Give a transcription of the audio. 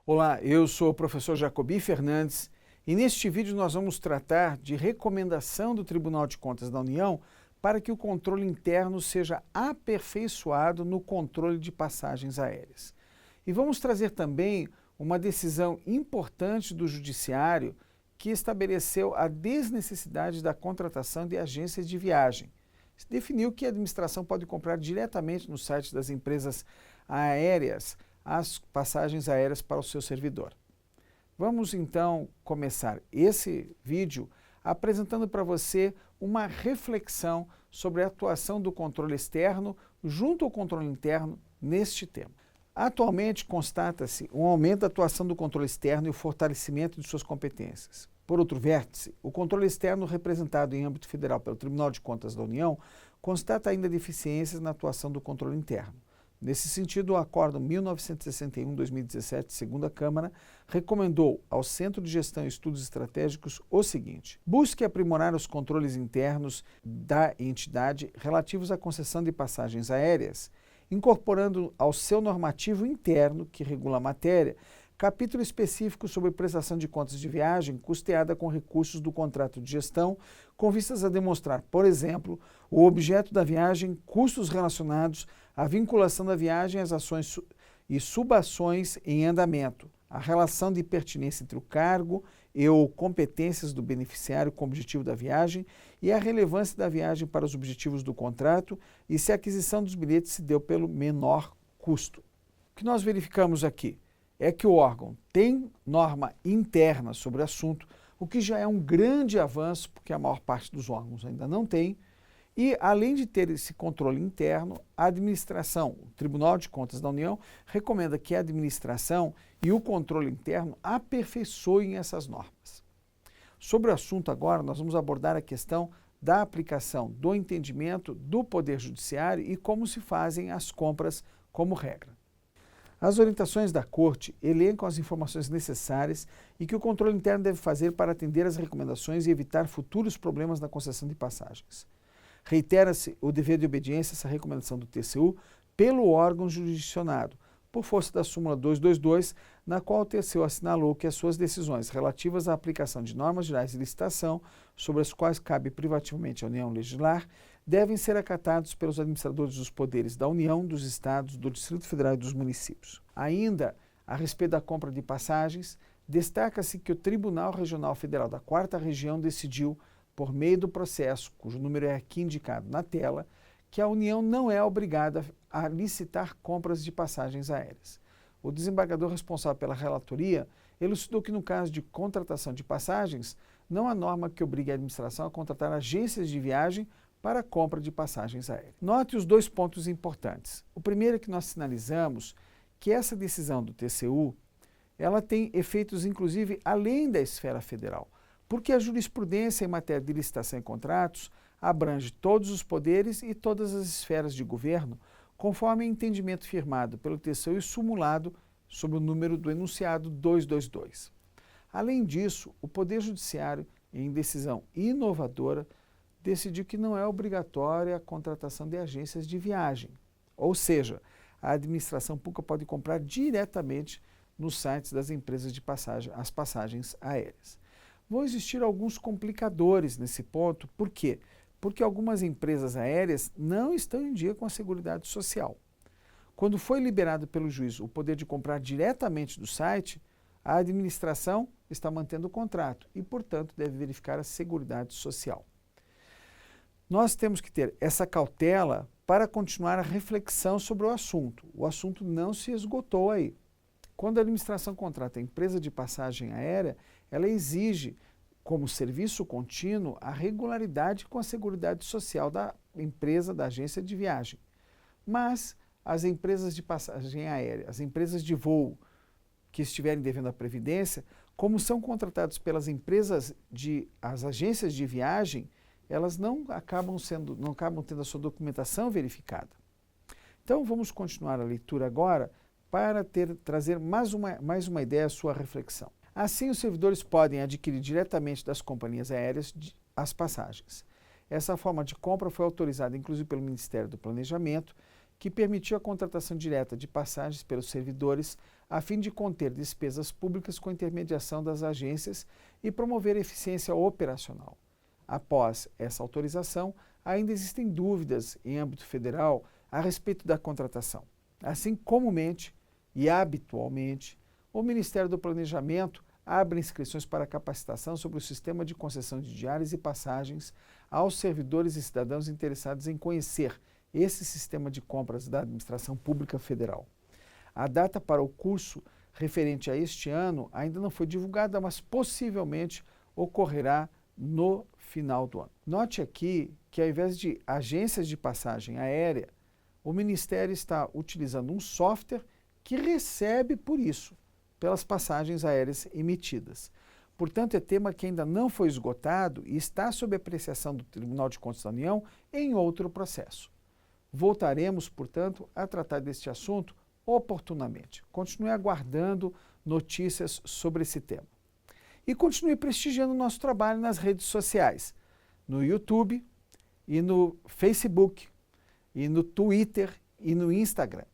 Olá, eu sou o professor Jacobi Fernandes e neste vídeo nós vamos tratar de recomendação do Tribunal de Contas da União para que o controle interno seja aperfeiçoado no controle de passagens aéreas. E vamos trazer também uma decisão importante do Judiciário que estabeleceu a desnecessidade da contratação de agências de viagem. Definiu que a administração pode comprar diretamente no site das empresas aéreas as passagens aéreas para o seu servidor. Vamos então começar esse vídeo apresentando para você uma reflexão sobre a atuação do controle externo junto ao controle interno neste tema. Atualmente constata-se um aumento da atuação do controle externo e o fortalecimento de suas competências. Por outro vértice, o controle externo representado em âmbito federal pelo Tribunal de Contas da União constata ainda deficiências na atuação do controle interno. Nesse sentido, o Acórdão 1961-2017, segunda Câmara, recomendou ao Centro de Gestão e Estudos Estratégicos o seguinte: busque aprimorar os controles internos da entidade relativos à concessão de passagens aéreas, incorporando ao seu normativo interno, que regula a matéria, capítulo específico sobre prestação de contas de viagem custeada com recursos do contrato de gestão, com vistas a demonstrar, por exemplo, o objeto da viagem, custos relacionados à vinculação da viagem às ações e subações em andamento, a relação de pertinência entre o cargo e ou competências do beneficiário com o objetivo da viagem e a relevância da viagem para os objetivos do contrato e se a aquisição dos bilhetes se deu pelo menor custo. O que nós verificamos aqui é que o órgão tem norma interna sobre o assunto, o que já é um grande avanço, porque a maior parte dos órgãos ainda não tem, e além de ter esse controle interno, a administração, o Tribunal de Contas da União, recomenda que a administração e o controle interno aperfeiçoem essas normas. Sobre o assunto agora, nós vamos abordar a questão da aplicação do entendimento do Poder Judiciário e como se fazem as compras como regra. As orientações da Corte elencam as informações necessárias e que o controle interno deve fazer para atender às recomendações e evitar futuros problemas na concessão de passagens. Reitera-se o dever de obediência a essa recomendação do TCU pelo órgão jurisdicionado, por força da súmula 222, na qual o TCU assinalou que as suas decisões relativas à aplicação de normas gerais de licitação, sobre as quais cabe privativamente à União legislar, devem ser acatados pelos administradores dos poderes da União, dos Estados, do Distrito Federal e dos municípios. Ainda, a respeito da compra de passagens, destaca-se que o Tribunal Regional Federal da 4ª Região decidiu, por meio do processo, cujo número é aqui indicado na tela, que a União não é obrigada a licitar compras de passagens aéreas. O desembargador responsável pela relatoria elucidou que no caso de contratação de passagens, não há norma que obrigue a administração a contratar agências de viagem para a compra de passagens aéreas. Note os dois pontos importantes. O primeiro é que nós sinalizamos que essa decisão do TCU, ela tem efeitos inclusive além da esfera federal, porque a jurisprudência em matéria de licitação e contratos abrange todos os poderes e todas as esferas de governo, conforme o entendimento firmado pelo TCU e sumulado sob o número do enunciado 222. Além disso, o Poder Judiciário, em decisão inovadora, decidiu que não é obrigatória a contratação de agências de viagem, ou seja, a administração pública pode comprar diretamente nos sites das empresas de passagem, as passagens aéreas. Vão existir alguns complicadores nesse ponto, por quê? Porque algumas empresas aéreas não estão em dia com a Seguridade Social. Quando foi liberado pelo juiz o poder de comprar diretamente do site, a administração está mantendo o contrato e, portanto, deve verificar a Seguridade Social. Nós temos que ter essa cautela para continuar a reflexão sobre o assunto. O assunto não se esgotou aí. Quando a administração contrata a empresa de passagem aérea, ela exige, como serviço contínuo, a regularidade com a Seguridade Social da empresa, da agência de viagem. Mas as empresas de passagem aérea, as empresas de voo que estiverem devendo à Previdência, como são contratados pelas empresas as agências de viagem, elas não acabam tendo a sua documentação verificada. Então vamos continuar a leitura agora para trazer mais uma ideia à sua reflexão. Assim, os servidores podem adquirir diretamente das companhias aéreas as passagens. Essa forma de compra foi autorizada inclusive pelo Ministério do Planejamento, que permitiu a contratação direta de passagens pelos servidores a fim de conter despesas públicas com intermediação das agências e promover eficiência operacional. Após essa autorização, ainda existem dúvidas em âmbito federal a respeito da contratação. Assim, comumente e habitualmente, o Ministério do Planejamento abre inscrições para capacitação sobre o sistema de concessão de diárias e passagens aos servidores e cidadãos interessados em conhecer esse sistema de compras da Administração Pública Federal. A data para o curso referente a este ano ainda não foi divulgada, mas possivelmente ocorrerá no final do ano. Note aqui que, ao invés de agências de passagem aérea, o Ministério está utilizando um software que recebe por isso, pelas passagens aéreas emitidas. Portanto, é tema que ainda não foi esgotado e está sob apreciação do Tribunal de Contas da União em outro processo. Voltaremos, portanto, a tratar deste assunto oportunamente. Continue aguardando notícias sobre esse tema. E continue prestigiando o nosso trabalho nas redes sociais, no YouTube e no Facebook, e no Twitter e no Instagram.